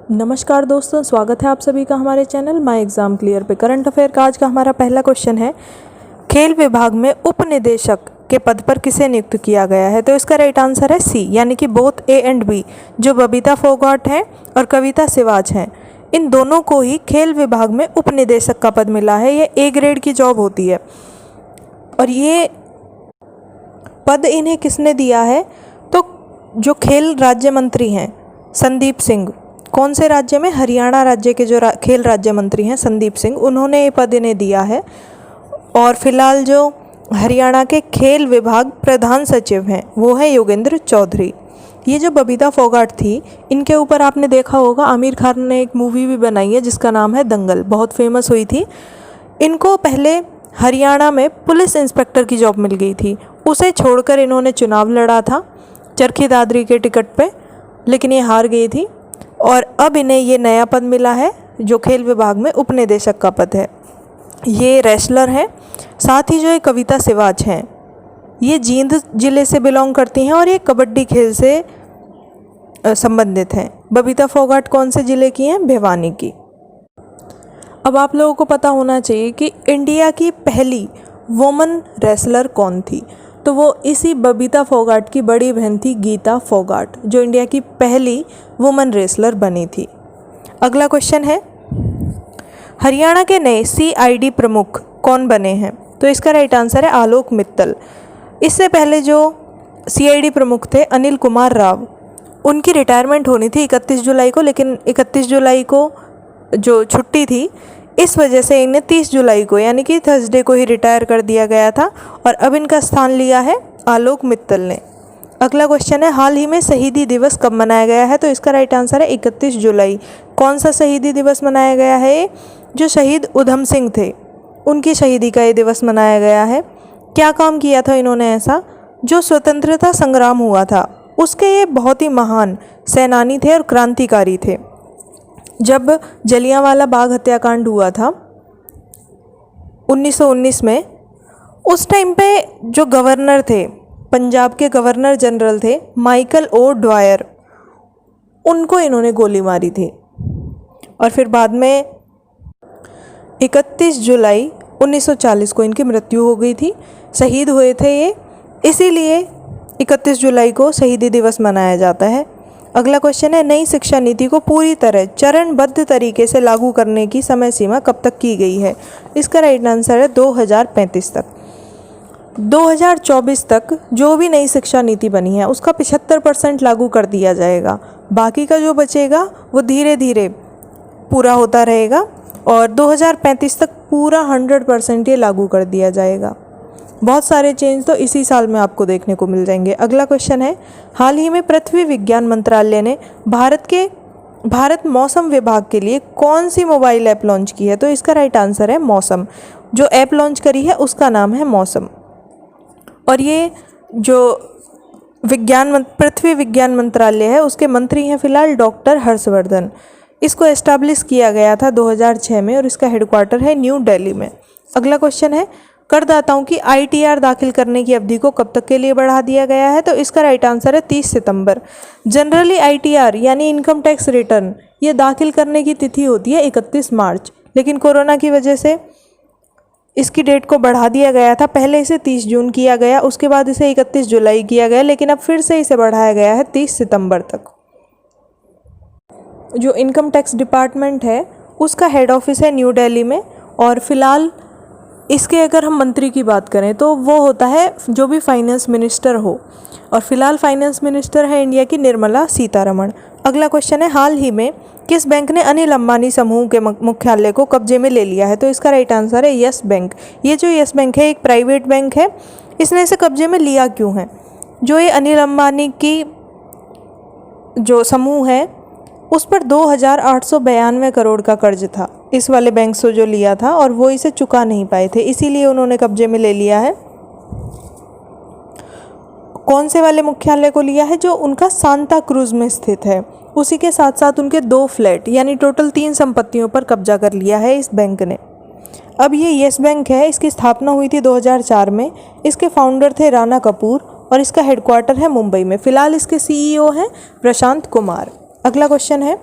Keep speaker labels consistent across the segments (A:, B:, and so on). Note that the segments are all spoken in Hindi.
A: नमस्कार दोस्तों, स्वागत है आप सभी का हमारे चैनल माय एग्ज़ाम क्लियर पे। करंट अफेयर का आज का हमारा पहला क्वेश्चन है, खेल विभाग में उप निदेशक के पद पर किसे नियुक्त किया गया है? तो इसका राइट आंसर है सी, यानी कि बोथ ए एंड बी, जो बबीता फोगाट हैं और कविता सिवाच हैं। इन दोनों को ही खेल विभाग में उप निदेशक का पद मिला है। ये ए ग्रेड की जॉब होती है और ये पद इन्हें किसने दिया है? तो जो खेल राज्य मंत्री हैं संदीप सिंह, कौन से राज्य में? हरियाणा राज्य के जो खेल राज्य मंत्री हैं संदीप सिंह, उन्होंने ये पद इन्हें दिया है। और फिलहाल जो हरियाणा के खेल विभाग प्रधान सचिव हैं वो है योगेंद्र चौधरी। ये जो बबीता फोगाट थी, इनके ऊपर आपने देखा होगा आमिर खान ने एक मूवी भी बनाई है जिसका नाम है दंगल, बहुत फेमस हुई थी। इनको पहले हरियाणा में पुलिस इंस्पेक्टर की जॉब मिल गई थी, उसे छोड़कर इन्होंने चुनाव लड़ा था चरखी दादरी के टिकट पे, लेकिन ये हार गई थी और अब इन्हें ये नया पद मिला है जो खेल विभाग में उप निदेशक का पद है। ये रेसलर हैं। साथ ही जो ये कविता सिवाच हैं, ये जींद जिले से बिलोंग करती हैं और ये कबड्डी खेल से संबंधित हैं। बबीता फोगाट कौन से ज़िले की हैं? भिवानी की। अब आप लोगों को पता होना चाहिए कि इंडिया की पहली वुमन रेसलर कौन थी। तो वो इसी बबीता फोगाट की बड़ी बहन थी गीता फोगाट, जो इंडिया की पहली वुमन रेसलर बनी थी। अगला क्वेश्चन है, हरियाणा के नए सीआईडी प्रमुख कौन बने हैं? तो इसका राइट आंसर है आलोक मित्तल। इससे पहले जो सीआईडी प्रमुख थे अनिल कुमार राव, उनकी रिटायरमेंट होनी थी 31 जुलाई को, लेकिन 31 जुलाई को जो छुट्टी थी, इस वजह से इन्हें 30 जुलाई को यानी कि थर्सडे को ही रिटायर कर दिया गया था और अब इनका स्थान लिया है आलोक मित्तल ने। अगला क्वेश्चन है, हाल ही में शहीदी दिवस कब मनाया गया है? तो इसका राइट आंसर है 31 जुलाई। कौन सा शहीदी दिवस मनाया गया है? जो शहीद उधम सिंह थे उनकी शहीदी का ये दिवस मनाया गया है। क्या काम किया था इन्होंने ऐसा? जो स्वतंत्रता संग्राम हुआ था उसके ये बहुत ही महान सेनानी थे और क्रांतिकारी थे। जब जलियांवाला बाग हत्याकांड हुआ था 1919 में, उस टाइम पे जो गवर्नर थे, पंजाब के गवर्नर जनरल थे माइकल ओ ड्वायर, उनको इन्होंने गोली मारी थी और फिर बाद में 31 जुलाई 1940 को इनकी मृत्यु हो गई थी। शहीद हुए थे ये, इसीलिए 31 जुलाई को शहीदी दिवस मनाया जाता है। अगला क्वेश्चन है, नई शिक्षा नीति को पूरी तरह चरणबद्ध तरीके से लागू करने की समय सीमा कब तक की गई है? इसका राइट आंसर है 2035 तक। 2024 तक जो भी नई शिक्षा नीति बनी है उसका 75% लागू कर दिया जाएगा। बाकी का जो बचेगा वो धीरे धीरे पूरा होता रहेगा और 2035 तक पूरा 100% ये लागू कर दिया जाएगा। बहुत सारे चेंज तो इसी साल में आपको देखने को मिल जाएंगे। अगला क्वेश्चन है, हाल ही में पृथ्वी विज्ञान मंत्रालय ने भारत मौसम विभाग के लिए कौन सी मोबाइल ऐप लॉन्च की है? तो इसका राइट आंसर है मौसम। जो ऐप लॉन्च करी है उसका नाम है मौसम। और ये जो पृथ्वी विज्ञान मंत्रालय है उसके मंत्री हैं फिलहाल डॉक्टर हर्षवर्धन। इसको एस्टैब्लिश किया गया था 2006 में और इसका हेडक्वार्टर है न्यू दिल्ली में। अगला क्वेश्चन है, करदाताओं की आईटीआर दाखिल करने की अवधि को कब तक के लिए बढ़ा दिया गया है? तो इसका राइट आंसर है 30 सितंबर। जनरली आईटीआर यानी इनकम टैक्स रिटर्न ये दाखिल करने की तिथि होती है 31 मार्च, लेकिन कोरोना की वजह से इसकी डेट को बढ़ा दिया गया था। पहले इसे 30 जून किया गया, उसके बाद इसे 31 जुलाई किया गया, लेकिन अब फिर से इसे बढ़ाया गया है 30 सितंबर तक। जो इनकम टैक्स डिपार्टमेंट है उसका हेड ऑफिस है न्यू दिल्ली में और फिलहाल इसके अगर हम मंत्री की बात करें तो वो होता है जो भी फाइनेंस मिनिस्टर हो, और फिलहाल फाइनेंस मिनिस्टर है इंडिया की निर्मला सीतारमण। अगला क्वेश्चन है, हाल ही में किस बैंक ने अनिल अंबानी समूह के मुख्यालय को कब्जे में ले लिया है? तो इसका राइट आंसर है यस बैंक। ये जो यस बैंक है एक प्राइवेट बैंक है। इसने इसे कब्जे में लिया क्यों है? जो ये अनिल अंबानी की जो समूह है उस पर 2,892 करोड़ का कर्ज था इस वाले बैंक से जो लिया था, और वो इसे चुका नहीं पाए थे, इसीलिए उन्होंने कब्जे में ले लिया है। कौन से वाले मुख्यालय को लिया है? जो उनका सांता क्रूज में स्थित है, उसी के साथ साथ उनके 2 फ्लैट यानी टोटल 3 संपत्तियों पर कब्जा कर लिया है इस बैंक ने। अब ये येस बैंक है, इसकी स्थापना हुई थी 2004 में। इसके फाउंडर थे राणा कपूर और इसका हेडक्वार्टर है मुंबई में। फिलहाल इसके सीईओ हैं प्रशांत कुमार। अगला क्वेश्चन है,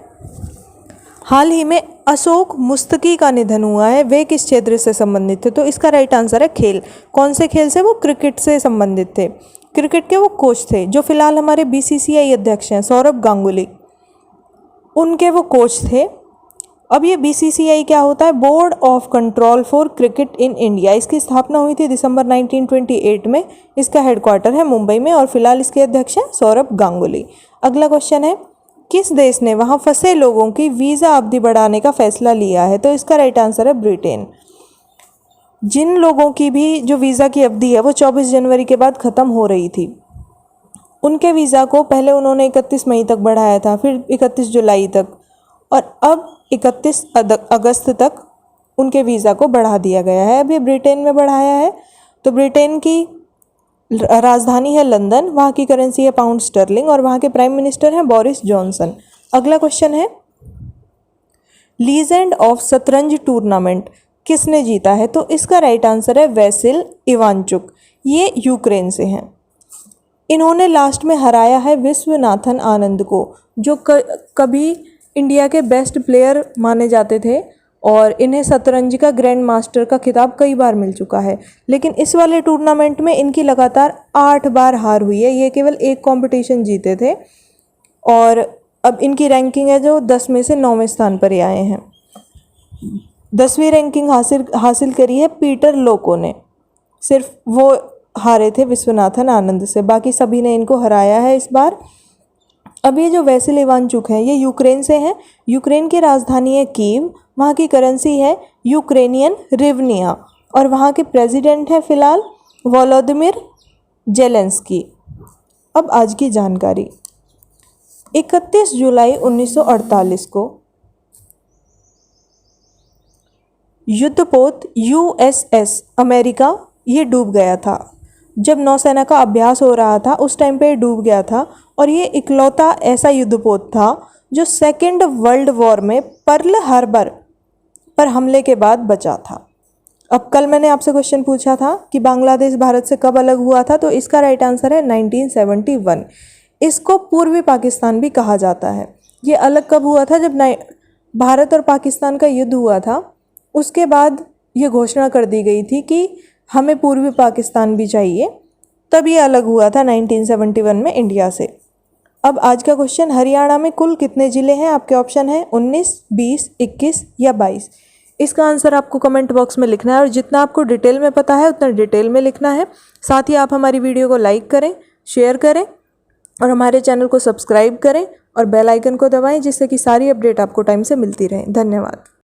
A: हाल ही में अशोक मुस्तकी का निधन हुआ है, वे किस क्षेत्र से संबंधित थे? तो इसका राइट आंसर है खेल। कौन से खेल से? वो क्रिकेट से संबंधित थे। क्रिकेट के वो कोच थे जो फिलहाल हमारे बीसीसीआई अध्यक्ष हैं, सौरभ गांगुली, उनके वो कोच थे। अब ये बीसीसीआई क्या होता है? Board of control for cricket in India. इसकी स्थापना हुई थी दिसंबर 1928 में। इसका हेडक्वार्टर है मुंबई में और फिलहाल इसके अध्यक्ष हैं सौरभ गांगुली। अगला क्वेश्चन है, किस देश ने वहाँ फंसे लोगों की वीज़ा अवधि बढ़ाने का फैसला लिया है? तो इसका राइट आंसर है ब्रिटेन। जिन लोगों की भी जो वीज़ा की अवधि है वो 24 जनवरी के बाद ख़त्म हो रही थी, उनके वीज़ा को पहले उन्होंने 31 मई तक बढ़ाया था, फिर 31 जुलाई तक, और अब 31 अगस्त तक उनके वीज़ा को बढ़ा दिया गया है। अभी ब्रिटेन में बढ़ाया है। तो ब्रिटेन की राजधानी है लंदन, वहाँ की करेंसी है पाउंड स्टर्लिंग और वहाँ के प्राइम मिनिस्टर हैं बोरिस जॉनसन। अगला क्वेश्चन है, लीजेंड ऑफ शतरंज टूर्नामेंट किसने जीता है? तो इसका राइट आंसर है वैसिल इवांचुक। ये यूक्रेन से हैं। इन्होंने लास्ट में हराया है विश्वनाथन आनंद को, जो कभी इंडिया के बेस्ट प्लेयर माने जाते थे और इन्हें शतरंज का ग्रैंड मास्टर का खिताब कई बार मिल चुका है। लेकिन इस वाले टूर्नामेंट में इनकी लगातार 8 बार हार हुई है। ये केवल एक कंपटीशन जीते थे और अब इनकी रैंकिंग है जो 10 में से 9वें स्थान पर ही आए हैं। 10वीं रैंकिंग हासिल करी है पीटर लोको ने। सिर्फ वो हारे थे विश्वनाथन आनंद से, बाकी सभी ने इनको हराया है इस बार। अब ये जो वैसिल इवांचुक हैं ये यूक्रेन से हैं। यूक्रेन की राजधानी है कीव, वहाँ की करेंसी है यूक्रेनियन रिवनिया और वहाँ के प्रेसिडेंट हैं फिलहाल वोलोदिमिर जेलेंस्की। अब आज की जानकारी, 31 जुलाई 1948 को युद्धपोत यूएसएस अमेरिका ये डूब गया था। जब नौसेना का अभ्यास हो रहा था उस टाइम पे डूब गया था और ये इकलौता ऐसा युद्धपोत था जो सेकेंड वर्ल्ड वॉर में पर्ल हार्बर पर हमले के बाद बचा था। अब कल मैंने आपसे क्वेश्चन पूछा था कि बांग्लादेश भारत से कब अलग हुआ था, तो इसका राइट आंसर है 1971। इसको पूर्वी पाकिस्तान भी कहा जाता है। ये अलग कब हुआ था? जब भारत और पाकिस्तान का युद्ध हुआ था, उसके बाद ये घोषणा कर दी गई थी कि हमें पूर्वी पाकिस्तान भी चाहिए, तब ये अलग हुआ था 1971 में इंडिया से। अब आज का क्वेश्चन, हरियाणा में कुल कितने ज़िले हैं? आपके ऑप्शन है 19, 20, 21 या 22। इसका आंसर आपको कमेंट बॉक्स में लिखना है और जितना आपको डिटेल में पता है उतना डिटेल में लिखना है। साथ ही आप हमारी वीडियो को लाइक करें, शेयर करें और हमारे चैनल को सब्सक्राइब करें और बेल आइकन को दबाएं, जिससे कि सारी अपडेट आपको टाइम से मिलती रहे। धन्यवाद।